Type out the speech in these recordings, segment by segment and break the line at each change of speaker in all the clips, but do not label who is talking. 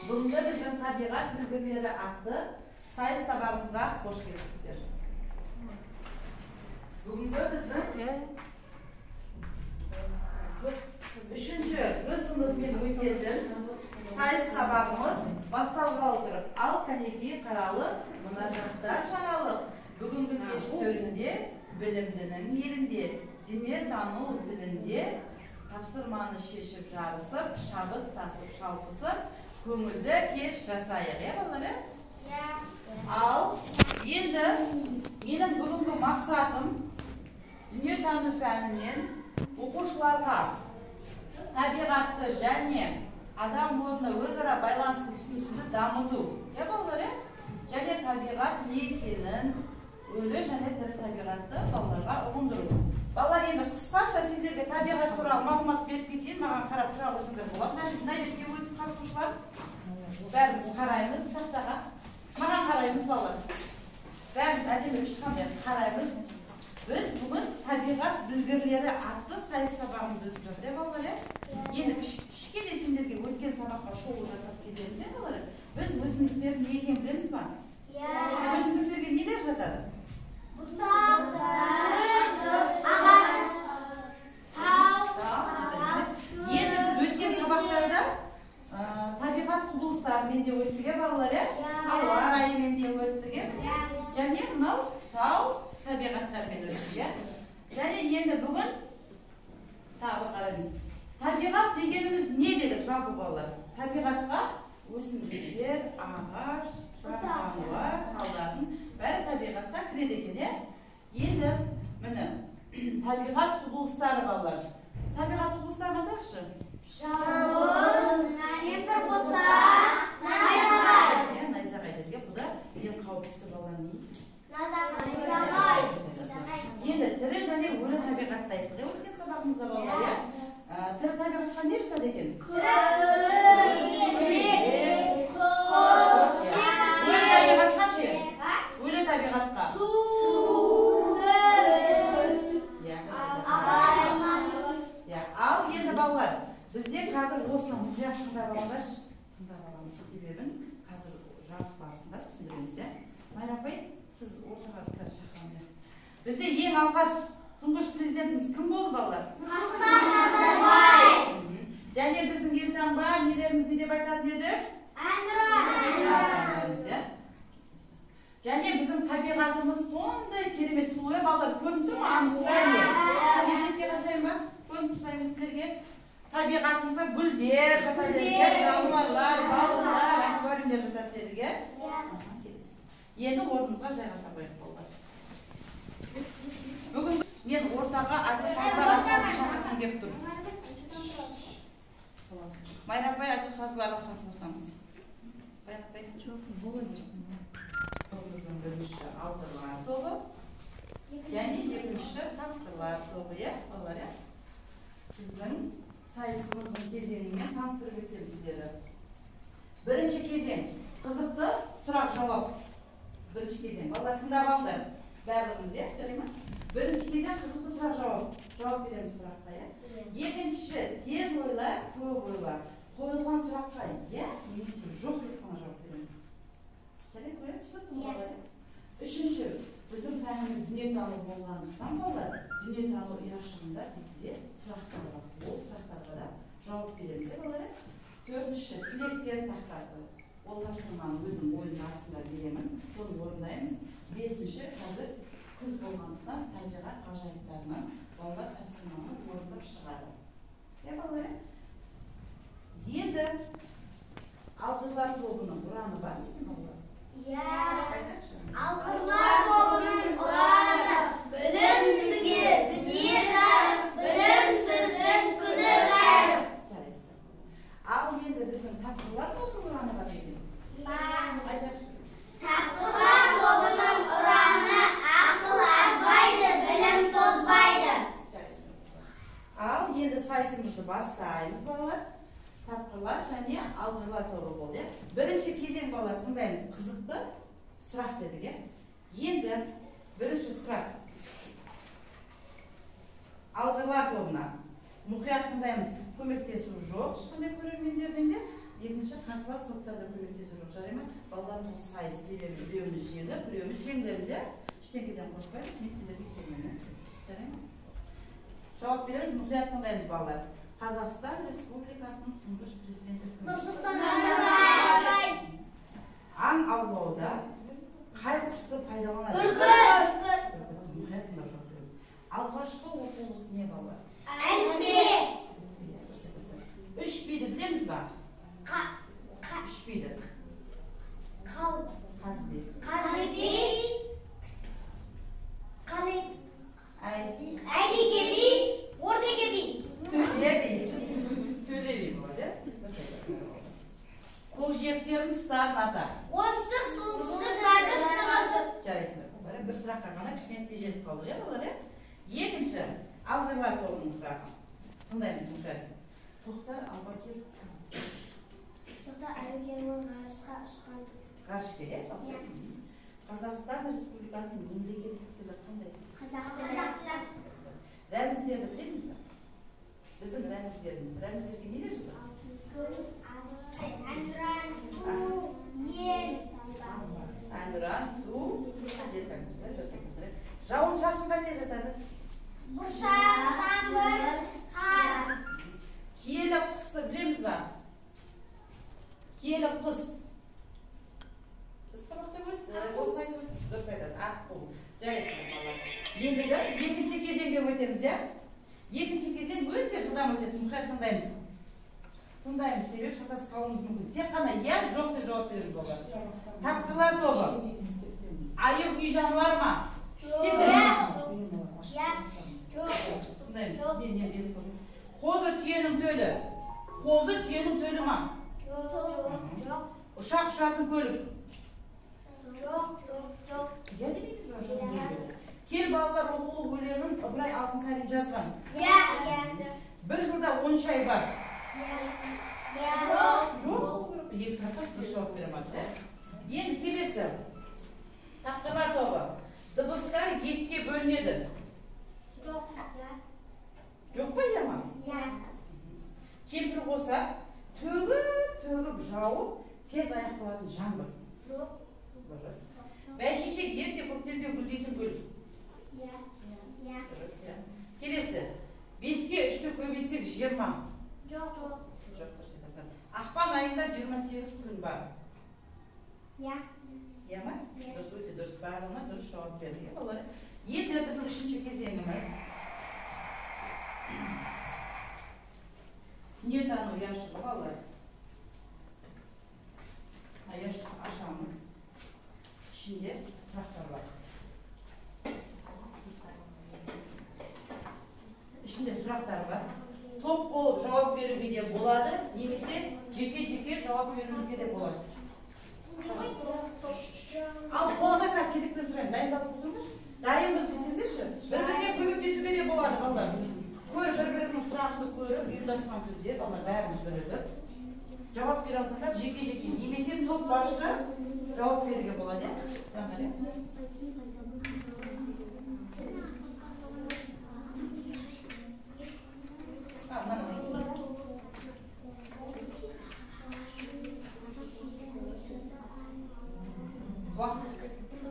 Бүгінгі біздің табиғат білгірлері атты сайыс сабағымызға қош келіпсіздер. Бүгінгі біздің үшінші сыныппен өтетін сайыс сабағымыз басталғалы тұр. Ал кәнекей қаралы мына жақта жаралық. Бүгінгі кеш төрінде білімдінің елінде, дүниетану тілінде тапсырманы шешіп жарысып, шабыт тасып шалқысып, көңілді кеш жасайық, балалар? Ал енді менің бүгінгі мақсатым дүниетану пәнінен оқушыларға табиғатты және адам орнына өзара байланысты түсіністі дамыту, балалар? Және табиғат не екенін, өлі және тірі табиғатты балаларға ұғындыру. Балалар, енді қысқаша сендерге табиғат туралы мағлұмат беріп кетейін, маған қарап тұра қойсыңдар болады. Мына жерге өтіп қатысушылар. Бәріміз қараймыз тақтаға. Маған қараймыз, балалар. Бәріміз әдемі ешқандай қараймыз. Біз бүгін табиғат білгірлері атты сайыс сабағымыз өтіп жатыр, балалар? Енді кішкене сендерге өткен сабаққа шолу жасап кетеміз, балалар? Біз өсімдіктер не екенін білеміз ба? Өсімдіктерге нелер жатады? Енді біз өткен сабақтарда табиғат құбылыстарымен де өттіге, балалар? Ауа райымен де өттіге. Және мынау тау табиғаттармен өттіге. Және енді бүгін тағы қараймыз. Табиғат дегеніміз не дедік жалпы, балалар? Табиғатқа өсімдіктер, ағаш, жануар, талдардың бәрі табиғатқа кіреді екен, Енді міне табиғат құбылыстары, балалар. Табиғат құбылыстары қандайшы?
Жауын, кемпір босақ, найзағай.
Найзағай дедік, бұда ең қауіптісі, балалар, не?
Найзағай.
Енді тірі және өлі табиғатты айттық, өткен сабағымызда, балалар, тірі табиғатқа не жатады екен? Өлі табиғатқа ал енді, балалар, бізде қазір осыны мұқият тыңдап аламыз, себебін қазір жарыс барысында түсіндіреміз. Майра апай, сіз ортаға бір шақырыңыз. Бізде ең алғаш тұңғыш президентіміз кім болды, балалар?
Нұрсұлтан Назарбаев.
Және біздің елтаңба нелеріміз не деп айтатын еді?
Әнұран.
Және біздің табиғатымыз сондай керемет сұлу, балалар, көрініп тұр ма? Кешекке қашайын ба? Көрініп тұрсаймыз сіздерге. Табиғатымызға гүлдер жатады, жануарлар, балықтар, аквариумдер жатады дедіге. Енді орнымызға жайғаса қойып, балалар. Бүгін мен ортаға Әділқазылар алқасын шақырғым келіп тұр. Майра апай, Әділқазылар алқасын қосамыз. Тобымыздың бірінші алтырлар тобы және екінші тапқырлар тобы, балалар? Біздің сайысымыздың кезеңімен таныстырып өтсем сіздерді. Бірінші кезең қызықты сұрақ-жауап. Бірінші кезең, балалар, тыңдап алыңдар. Барлығымыз, жарай ма? Бірінші кезең қызықты сұрақ-жауап. Жауап береміз сұраққа, Екінші тез ойла, көп ойла. Қойылған сұраққа немесе жоқ деп қана жауап береміз. Жарай, көрем, түсініп балалар? Үшінші, біздің пәніміз дүниетану болғандықтан, балалар, дүниетану ұяшығында бізде сұрақтар бар. Ол сұрақтарға да жауап береміз, балалар? Төртінші, тілектер тақтасы. Ол тапсырманы өзім ойын барысында беремін, соны орындаймыз. Бесінші, қазір күз болғандықтан табиғат ғажайыптарынан балалар тапсырманы орындап шығады. Балалар? Енді алқырлар тобының ұраны бар ма, балалар?
Алқырлар тобының ұраны білімдіге дүние жарық, білімсіздің күні қайрым.
Ал енді біздің тапқырлар тобының ұраны бар екен? Айтақшы.
Тапқырлар тобының ұраны ақыл азбайды, білім тозбайды.
Ал енді сайысымызды бастаймыз, балалар. Тапқырлар және алғырлар тобы болды. Бірінші кезең, балалар, тыңдаймыз. Қызықты сұрақ дедік. Енді бірінші сұрақ. Алғырлар тобына мұқият тыңдаймыз. Көмектесу жоқ ешқандай көрермендерден де. Екінші қарсылас топтарда көмектесу жоқ, жарай ма? Балалардың сайыс себебі біреуіміз жеңіп, біреуіміз жеңдіміз, иә? Ештеңеден қорықпаймыз, мен сендерге сенемін. Жарай ма? Жауап береміз, мұқият тыңдаймыз балалар. Қазақстан Республикасының тұңғыш президенті кім?
Нұрсұлтан Назарбаев.
Аң аулауда қай құсты пайдаланады?
Бүркіт.
Мұқият тыңдап жауап береміз. Алғашқы оқу құрсы не балалар?
Әліппе.
Үш биді білеміз ба? Үш биді. Қазби.
Әйтеке би, ортеке би.
Төле би. Төле би болады. Көкжиектердің тұстарын ата.
Оңтүстік, солтүстік, батыс, шығыс.
Жарайсыңдар. Бір сұраққа ғана кішкене тежеліп қалдық, иә балалар, иә? Екінші, алғырлар тобының сұрағы. Тыңдаймыз мұқият. Тоқтар Әубәкіров.
Тоқтар Әубәкіров ғарышқа ұшқан.
Ғарышкер, иә? Қазақстан Республикасының мемлекеттік тілі қандай?
Қазақ тілі.
Рәміздерді білеміз бе? Біздің рәміздеріміз. Рәміздерге нелер жатыр?
Әнұран, ту, ел.
Әнұран, ту, жауын шашынға не жатады?
Бұршақ, жаңбыр, қар.
Киелі құсты білеміз ба? Киелі құс. Біз сабақта өтті, осылай өтті. Дұрыс айтады, аққу. Жарайсыңдар балалар. Ендігі екінші кезеңге өтеміз, иә? Екінші кезең өте жылдам өтеді, мұқият тыңдаймыз. Тыңдаймыз, себеп шатас қалуымыз мүмкін. Тек қана иә, жоқ деп жауап береміз балалар. Тапқырлар тобы. Аю үй жануар ма? Тыңдаймыз. Қозы түйенің төлі. Қозы түйенің төлі ма?
Жоқ.
Ұшақ ұшатын көлік.
Жоқ.
Я демейміз бе ұшатын көлік? Кел балалар оқулы өлеңін Ыбырай Алтынсарин жазған. Бір жылда 10 ай бар. Жоқ. Екі сұраққа сіз жауап береміз. Енді келесі. Тапқырлар тобы. Дыбыстар екіге бөлінеді.
Жоқ.
Жоқ па, иә ма? Кемпір болса, төгіп жауып, тез аяқталатын жаңбыр.
Жоқ.
Бәйшешек ерте көктемде гүлдейтін гүл. Келесі. 5-ке 3-ті көбейтсек 20.
Жоқ.
Ақпан айында 28 күн бар.
Иә
ма? Дұрыс, өте дұрыс. Барлығына дұрыс жауап берді. Енді біздің үшінші кезеңіміз. Дүниетану ұяшығы балалар. Ұяшығы ашамыз. İçinde sıraqlar var. İçinde sıraqlar var. Top olup cevap veruге de болады, немесе жеке жауап беруіңізге де болады. Ал қолда қазір кезекпен сұраймын, дайындалып тұрсыңыздаршы? Дайынбыз десеңдерші, бір-бірге көмектесуге де болады балалар. Бір-бірінің сұрағын көріп, ұйымдасқан түрде балалар бәріміз бірігіп жауап бере алсаңдар, жеке немесе топ басқа жауап беруге болады, иә?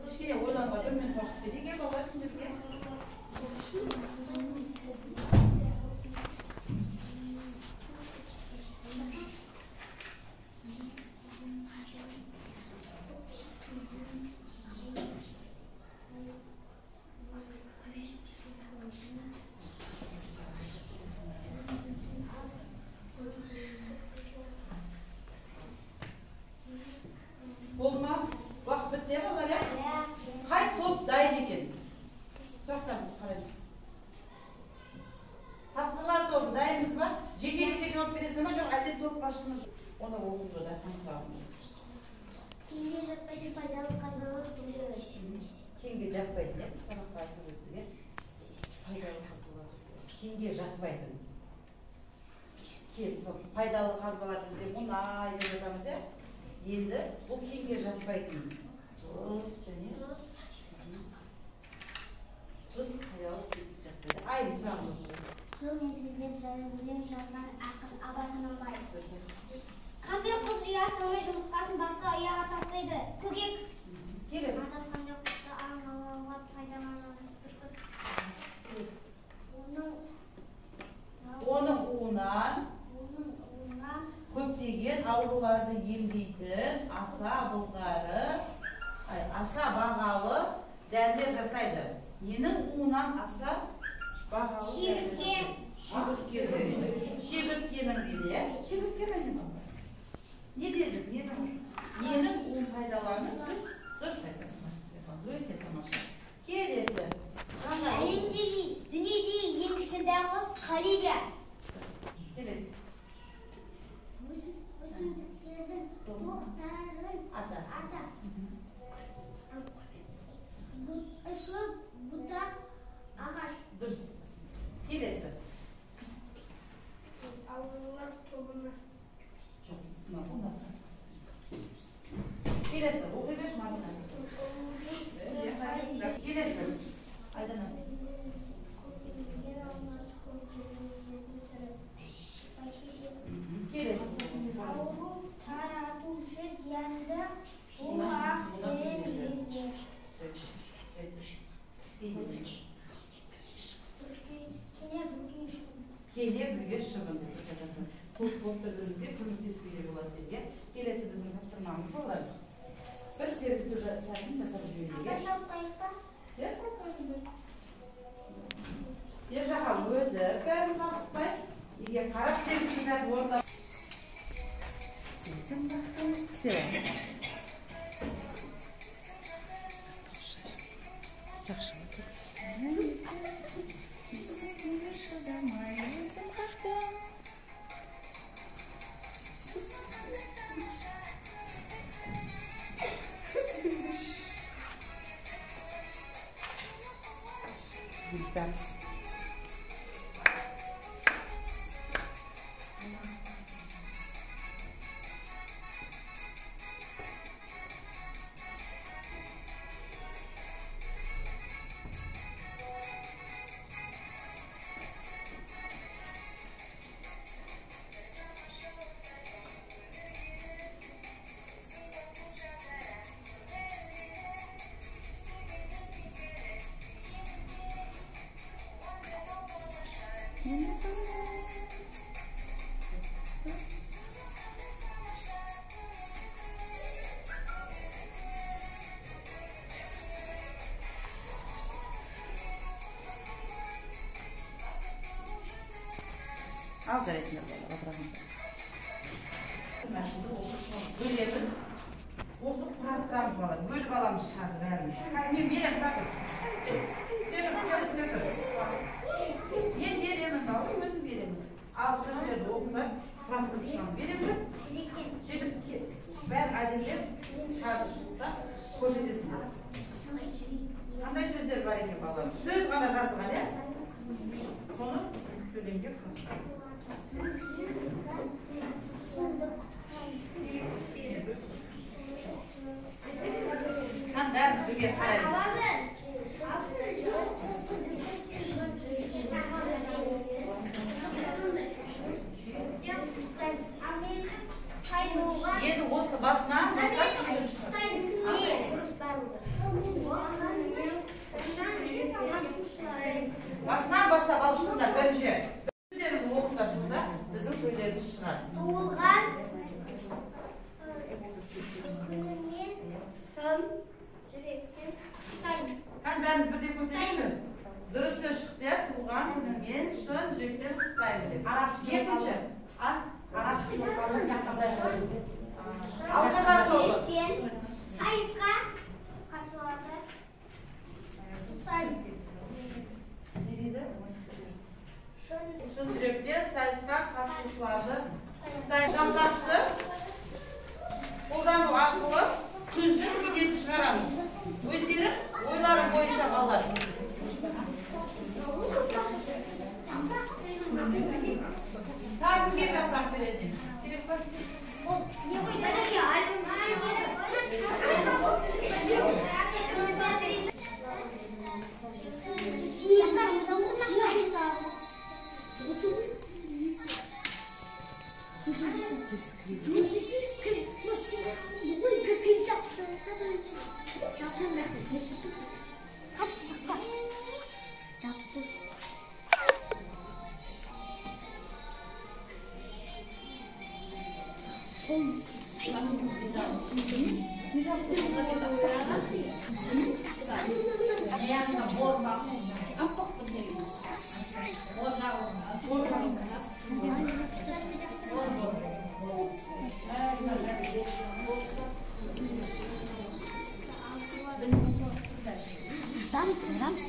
Кішкене ойлануға 1 минут уақыт берейік, балалар сіздерге. Болма, уақыт бітті балалар, иә? Қай топ дайын екен? Сұрақтарымыз қараймыз. Тапқырлар тобы дайынбыз ба? Жеке жауап бересің ба? Жоқ, әлде топ басшымыз оны оқып тұрды.
Кеңге жатпайтын пайдалы қазбалар түрлері.
Кеңге жатпайтын, иә? Сабаққа айтып өттік, иә? Пайдалы қазбалар. Кеңге жатпайтын. Пайдалы қазбалар бізде мұнай деп жатамыз, иә? Енді бұл кеңге жатпайтын. Тұз және тұз пайдалы кеңге жатпайды. Айым сұрағымыз.
Жыл мезгілде өлең жазған ақын Абай Құнанбаев. Qanday qush uya sig'may жұмыртқасын басқа uyaga tashlaydi? Ko'kek.
Kelesi.
Qanday qushlar armonga foydalanadi? Burkut.
Kelesi.
Оның
uğundan көптеген ауруларды емдейтін аса бұлғары, аса бағалы дәрілер жасайды. Ненің уынан аса бағалы? Шегірткенің дейді. Шегіртке ме не? Не дедік? Ненің уын пайдаланып дұрыс айтасың. Өте тамаша. Келесі.
әлемдегі дүниедегі ең кішкентай құс колибри.
Келесі.
Өсімдіктердің топтарын ата. Шөп, бұтақ, ағаш.
Дұрыс. Келесі.
Аурулар тобына.
Келесі. Оқи берші мағына. Келесі. Айдана. Келесі.
Ауру таратушы зиянды буақ дәрілер.
Келе бірге шығын деп көрсетеді. Көп бірімізге көмектесуге болады деуге. Келесі біздің тапсырмамыз болады. Бір сервитті сәтін жасап жіберейік. Ер жаққа өді, бәріміз асықпай. Егер қарап сервитті сәт орындап. Сенсің бақтың істеуіміз. Жақшы өтіп. Estamos. Al жарайсыңдар болады, отырғанда. Бөлеміз, осы құрастырамыз балар, бөліп аламыз шығады бәріміз. Мен берем, бақыр. Мен беремін, өзім беремін. Ал сөздерді оқында құрастырып шығамын. Беремін, сөйтіп бәрін әдемдеп шығады шығыста көрсетесіңдер. Қандай сөздер бар екен балар? Сөз ғана жазылған, е? Соны сөйлемге құрастырамыз. Бәріміз бірге қараймыз. Енді осы басынан бастап алып шығыңдар бірінші. Сөздерді оқыңдар сонда біздің сөйлеріміз шығады.
Туылған сын жүректен құттықтаймын.
Бәріміз бірдей көтерейікші. Дұрыс сөз шықты, туылған күніңнен шын жүректен құттықтаймын деп. Екінші. Алғадар жолы.
Сайысқа қатысушыларды құттықтаймын.
Не дейді?
Шын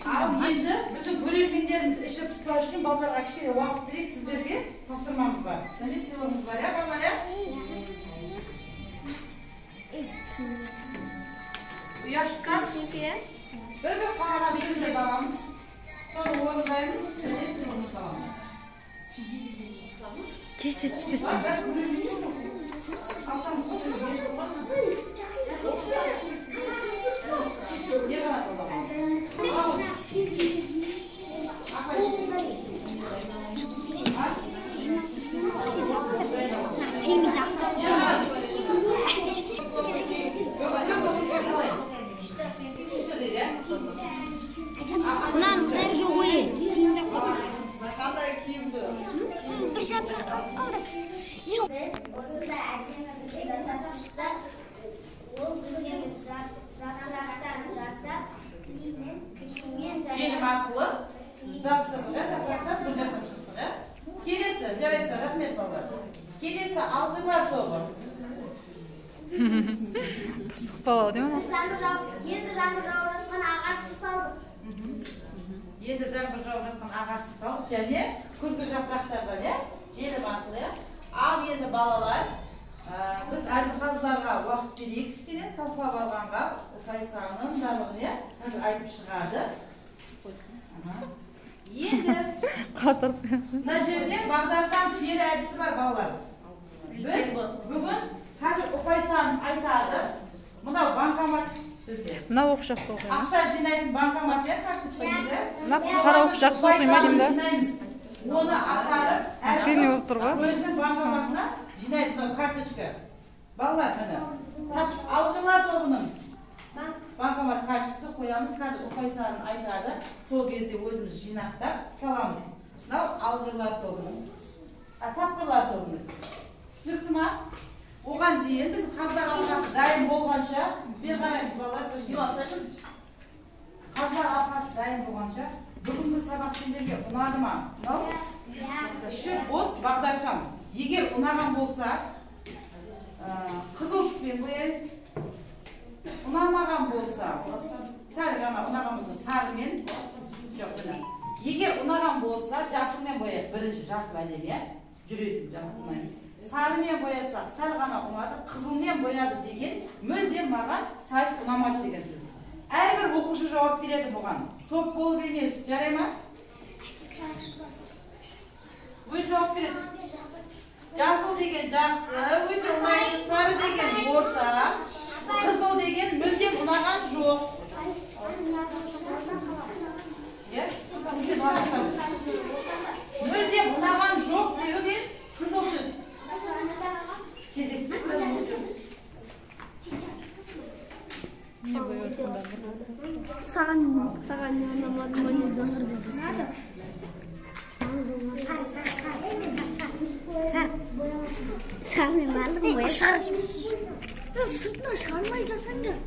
Al endi bizim görevlilerimiz işe tutulaş için ballarga kichkina vaqt berib sizlarga topshirmamiz var. Mana silomuz var ya ballar ya. Bu yoshdan bir qarab sizlarga olamiz. Sonra o'rnaymiz, mana silomizni olamiz.
Kesin.
Lan nereye koyayım?
Qanday kiyimdi?
Bir şey bırakıp kaldı. Yok. O'zida ajinlar satışda o bizga
Jenim arqali dasturga taqdirdan bu jasam chiqdi. Kelesi, jaraysa rahmet ballar. Kelesi alzinglar to'g'ri.
Pusuq balo değil mi?
Endi jamir o'ratgan ag'ashni soldik.
Endi jamir o'ratgan ag'ashni soldik, ya'ni kuzgi japroqlardan ya, jenim arqali. Al endi balalar, biz arxazlarga vaqt berdik, kichkina talqilab olganga, Qaysanın darlig'ini hozir aytib chiqardi. Endi
Qatir.
mana yerda Bag'dasham she'r aytisi bor bolalar. Biz bugun hozir Qaysan aytadi. Buna bankomat bizga.
Buna o'xshab qo'ying.
Aqsha jinayning bankomati kartochkasida.
Buna qara o'xshab qo'ying endi.
Uni aparib,
Qiyni o'tirib.
o'zining bankomatini jinayning kartochka. Bolalar mana. Alqinlar to'g'rining bankomat kartochkasi qo'yamiz, hozir Qaysanni aytadi. Sol кезде o'zimiz jinoqtab salamiz. Now alqinlar to'g'rining. Tapqirlar to'g'rining. Tushunibmi? Oğan deyin biz qazlar alqasi daim bo'lgancha bir qaraymiz bolalar bizga. Qazlar alqasi daim bo'lgancha bugungi sabaq sizlarga unadimi? Ishi bo'z Bag'dasham. Agar unagan bo'lsa, qizil tusbiy qo'yamiz. Unamagan bo'lsa, sal gana unagan bo'lsa sarmen yo'q buni. Agar unagan bo'lsa, jasilmen bo'yab, birinchi jasil aylaylik, juraydi jasilmaymiz. Sarmen bo'yasa, sal gana unadi, qizilmen bo'yadi degan, мүлдем ma'gan sayz unamadi degan so'z. Har bir o'quvchi javob beradi bo'lgan. To'p bo'lib emas, jaraymi? Bu javob beradi. Jasil degan yaxshi, o'zi umaydi, sari degan o'rta, qizil degan мүлдем unagan yo'q. Ya, мүлдем unagan yo'q deydi, qizil tuz. Kezek
Ne buyurdu?
Саған анамадым, аны заңғыр деп жүрсің. Сармен бардым ғой. Сыртына шығармай жасаңдар.